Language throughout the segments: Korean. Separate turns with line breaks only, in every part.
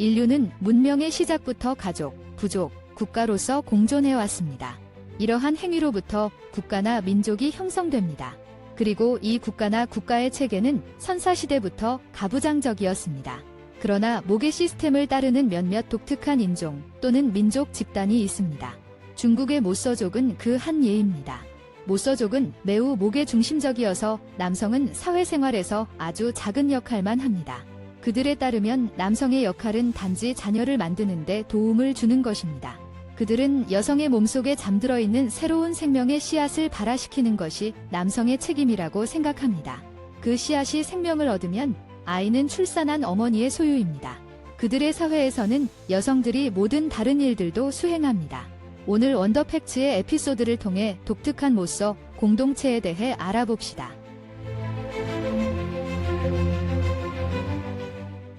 인류는 문명의 시작부터 가족, 부족, 국가로서 공존해왔습니다. 이러한 행위로부터 국가나 민족이 형성됩니다. 그리고 이 국가나 국가의 체계는 선사시대부터 가부장적이었습니다. 그러나 모계 시스템을 따르는 몇몇 독특한 인종 또는 민족 집단이 있습니다. 중국의 모서족은 그 한 예입니다. 모서족은 매우 모계 중심적이어서 남성은 사회생활에서 아주 작은 역할만 합니다. 그들에 따르면 남성의 역할은 단지 자녀를 만드는 데 도움을 주는 것입니다. 그들은 여성의 몸속에 잠들어 있는 새로운 생명의 씨앗을 발화시키는 것이 남성의 책임이라고 생각합니다. 그 씨앗이 생명을 얻으면 아이는 출산한 어머니의 소유입니다. 그들의 사회에서는 여성들이 모든 다른 일들도 수행합니다. 오늘 원더팩츠의 에피소드를 통해 독특한 모서 공동체에 대해 알아봅시다.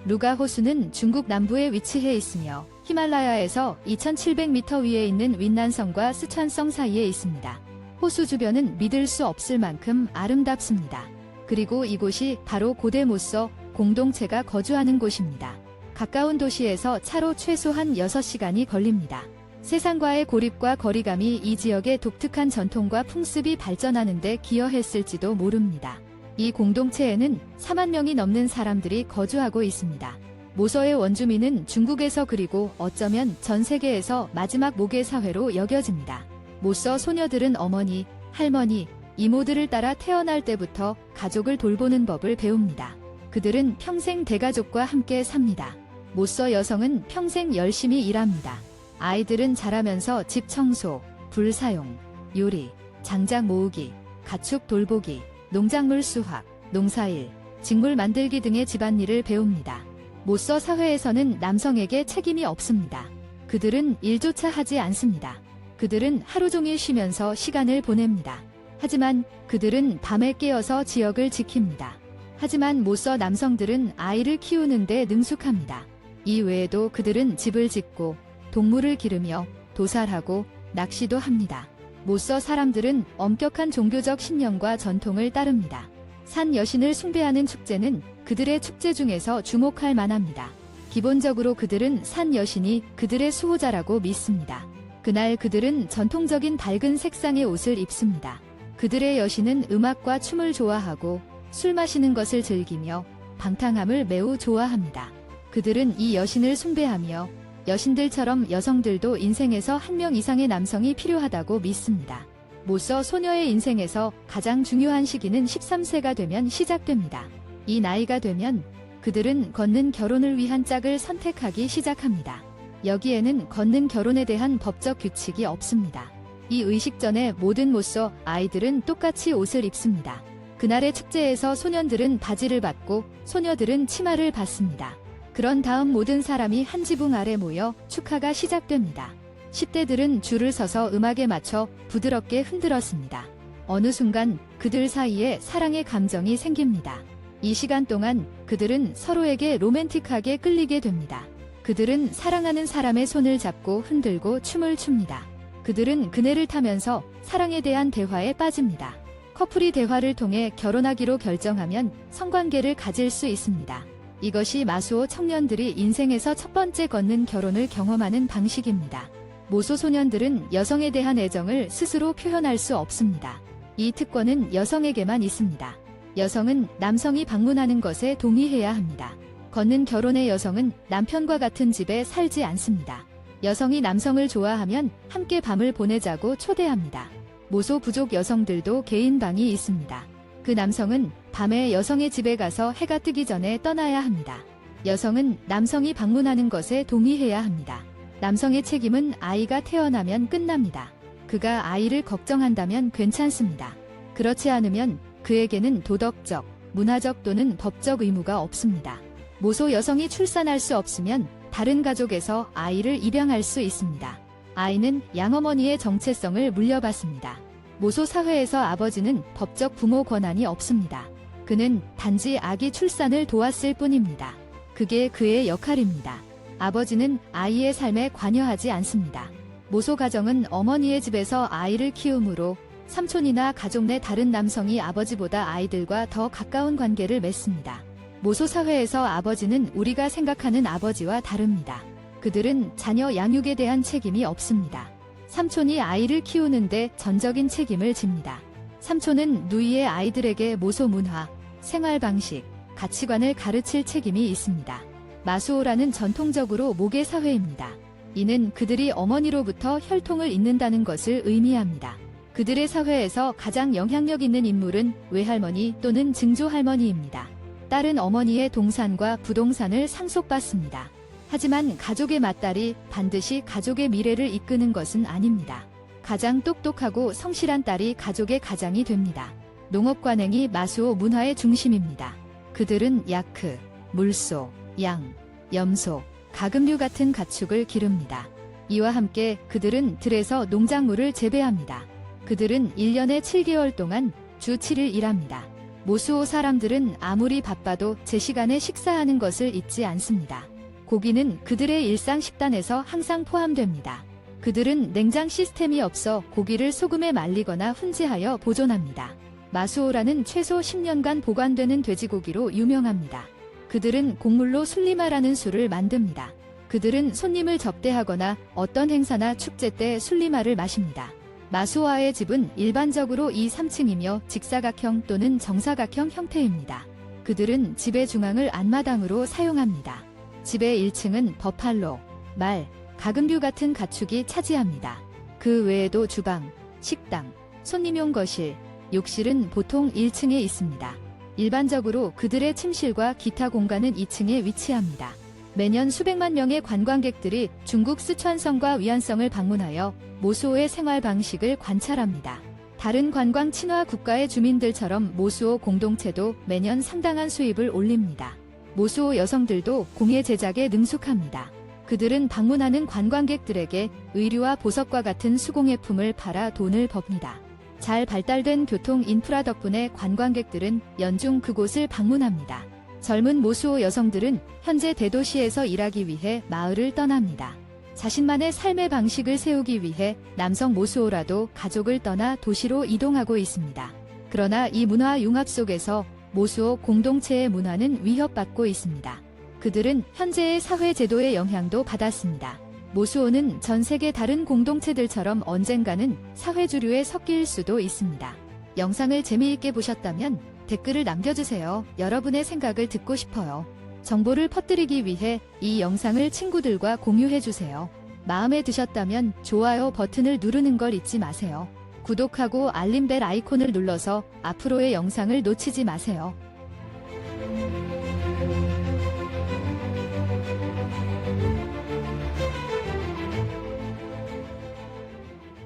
루가 호수는 중국 남부에 위치해 있으며 히말라야에서 2700m 위에 있는 윈난성과 스촨성 사이에 있습니다. 호수 주변은 믿을 수 없을 만큼 아름답습니다. 그리고 이곳이 바로 고대 모서 공동체가 거주하는 곳입니다. 가까운 도시에서 차로 최소한 6시간이 걸립니다. 세상과의 고립과 거리감이 이 지역의 독특한 전통과 풍습이 발전하는 데 기여했을지도 모릅니다. 이 공동체에는 4만 명이 넘는 사람들이 거주하고 있습니다. 모서의 원주민은 중국에서 그리고 어쩌면 전 세계에서 마지막 모계 사회로 여겨집니다. 모서 소녀들은 어머니, 할머니, 이모들을 따라 태어날 때부터 가족을 돌보는 법을 배웁니다. 그들은 평생 대가족과 함께 삽니다. 모서 여성은 평생 열심히 일합니다. 아이들은 자라면서 집 청소, 불 사용, 요리, 장작 모으기, 가축 돌보기, 농작물 수확, 농사일, 직물 만들기 등의 집안일을 배웁니다. 모서 사회에서는 남성에게 책임이 없습니다. 그들은 일조차 하지 않습니다. 그들은 하루 종일 쉬면서 시간을 보냅니다. 하지만 그들은 밤에 깨어서 지역을 지킵니다. 하지만 모서 남성들은 아이를 키우는 데 능숙합니다. 이 외에도 그들은 집을 짓고 동물을 기르며 도살하고 낚시도 합니다. 모서 사람들은 엄격한 종교적 신념과 전통을 따릅니다. 산 여신을 숭배하는 축제는 그들의 축제 중에서 주목할 만합니다. 기본적으로 그들은 산 여신이 그들의 수호자라고 믿습니다. 그날 그들은 전통적인 밝은 색상의 옷을 입습니다. 그들의 여신은 음악과 춤을 좋아하고 술 마시는 것을 즐기며 방탕함을 매우 좋아합니다. 그들은 이 여신을 숭배하며 여신들처럼 여성들도 인생에서 한 명 이상의 남성이 필요하다고 믿습니다. 모서 소녀의 인생에서 가장 중요한 시기는 13세가 되면 시작됩니다. 이 나이가 되면 그들은 걷는 결혼을 위한 짝을 선택하기 시작합니다. 여기에는 걷는 결혼에 대한 법적 규칙이 없습니다. 이 의식 전에 모든 모서 아이들은 똑같이 옷을 입습니다. 그날의 축제에서 소년들은 바지를 받고 소녀들은 치마를 받습니다. 그런 다음 모든 사람이 한 지붕 아래 모여 축하가 시작됩니다. 10대들은 줄을 서서 음악에 맞춰 부드럽게 흔들었습니다. 어느 순간 그들 사이에 사랑의 감정이 생깁니다. 이 시간 동안 그들은 서로에게 로맨틱하게 끌리게 됩니다. 그들은 사랑하는 사람의 손을 잡고 흔들고 춤을 춥니다. 그들은 그네를 타면서 사랑에 대한 대화에 빠집니다. 커플이 대화를 통해 결혼하기로 결정하면 성관계를 가질 수 있습니다. 이것이 마수오 청년들이 인생에서 첫 번째 걷는 결혼을 경험하는 방식입니다. 모소 소년들은 여성에 대한 애정을 스스로 표현할 수 없습니다. 이 특권은 여성에게만 있습니다. 여성은 남성이 방문하는 것에 동의해야 합니다. 걷는 결혼의 여성은 남편과 같은 집에 살지 않습니다. 여성이 남성을 좋아하면 함께 밤을 보내자고 초대합니다. 모소 부족 여성들도 개인 방이 있습니다. 그 남성은 밤에 여성의 집에 가서 해가 뜨기 전에 떠나야 합니다. 여성은 남성이 방문하는 것에 동의해야 합니다. 남성의 책임은 아이가 태어나면 끝납니다. 그가 아이를 걱정한다면 괜찮습니다. 그렇지 않으면 그에게는 도덕적, 문화적 또는 법적 의무가 없습니다. 모소 여성이 출산할 수 없으면 다른 가족에서 아이를 입양할 수 있습니다. 아이는 양어머니의 정체성을 물려받습니다. 모소 사회에서 아버지는 법적 부모 권한이 없습니다. 그는 단지 아기 출산을 도왔을 뿐입니다. 그게 그의 역할입니다. 아버지는 아이의 삶에 관여하지 않습니다. 모소 가정은 어머니의 집에서 아이를 키우므로 삼촌이나 가족 내 다른 남성이 아버지보다 아이들과 더 가까운 관계를 맺습니다. 모소 사회에서 아버지는 우리가 생각하는 아버지와 다릅니다. 그들은 자녀 양육에 대한 책임이 없습니다. 삼촌이 아이를 키우는데 전적인 책임을 집니다. 삼촌은 누이의 아이들에게 모소 문화, 생활 방식, 가치관을 가르칠 책임이 있습니다. 마수오라는 전통적으로 모계 사회입니다. 이는 그들이 어머니로부터 혈통을 잇는다는 것을 의미합니다. 그들의 사회에서 가장 영향력 있는 인물은 외할머니 또는 증조할머니입니다. 딸은 어머니의 동산과 부동산을 상속받습니다. 하지만 가족의 맏딸이 반드시 가족의 미래를 이끄는 것은 아닙니다. 가장 똑똑하고 성실한 딸이 가족의 가장이 됩니다. 농업관행이 마수오 문화의 중심입니다. 그들은 야크, 물소, 양, 염소, 가금류 같은 가축을 기릅니다. 이와 함께 그들은 들에서 농작물을 재배합니다. 그들은 1년에 7개월 동안 주 7일 일합니다. 모수오 사람들은 아무리 바빠도 제 시간에 식사하는 것을 잊지 않습니다. 고기는 그들의 일상 식단에서 항상 포함됩니다. 그들은 냉장 시스템이 없어 고기를 소금에 말리거나 훈제하여 보존합니다. 마수오라는 최소 10년간 보관되는 돼지고기로 유명합니다. 그들은 곡물로 술리마라는 술을 만듭니다. 그들은 손님을 접대하거나 어떤 행사나 축제 때 술리마를 마십니다. 마수오의 집은 일반적으로 2, 3층이며 직사각형 또는 정사각형 형태입니다. 그들은 집의 중앙을 안마당으로 사용합니다. 집의 1층은 버팔로, 말, 가금류 같은 가축이 차지합니다. 그 외에도 주방, 식당, 손님용 거실, 욕실은 보통 1층에 있습니다. 일반적으로 그들의 침실과 기타 공간은 2층에 위치합니다. 매년 수백만 명의 관광객들이 중국 쓰촨성과 위안성을 방문하여 모수오의 생활 방식을 관찰합니다. 다른 관광 친화 국가의 주민들처럼 모수오 공동체도 매년 상당한 수입을 올립니다. 모수오 여성들도 공예 제작에 능숙합니다. 그들은 방문하는 관광객들에게 의류와 보석과 같은 수공예품을 팔아 돈을 법니다. 잘 발달된 교통 인프라 덕분에 관광객들은 연중 그곳을 방문합니다. 젊은 모수오 여성들은 현재 대도시에서 일하기 위해 마을을 떠납니다. 자신만의 삶의 방식을 세우기 위해 남성 모수오라도 가족을 떠나 도시로 이동하고 있습니다. 그러나 이 문화 융합 속에서 모수오 공동체의 문화는 위협받고 있습니다. 그들은 현재의 사회 제도의 영향도 받았습니다. 모수오는 전 세계 다른 공동체들처럼 언젠가는 사회주류에 섞일 수도 있습니다. 영상을 재미있게 보셨다면 댓글을 남겨주세요. 여러분의 생각을 듣고 싶어요. 정보를 퍼뜨리기 위해 이 영상을 친구들과 공유해주세요. 마음에 드셨다면 좋아요 버튼을 누르는 걸 잊지 마세요. 구독하고 알림벨 아이콘을 눌러서 앞으로의 영상을 놓치지 마세요.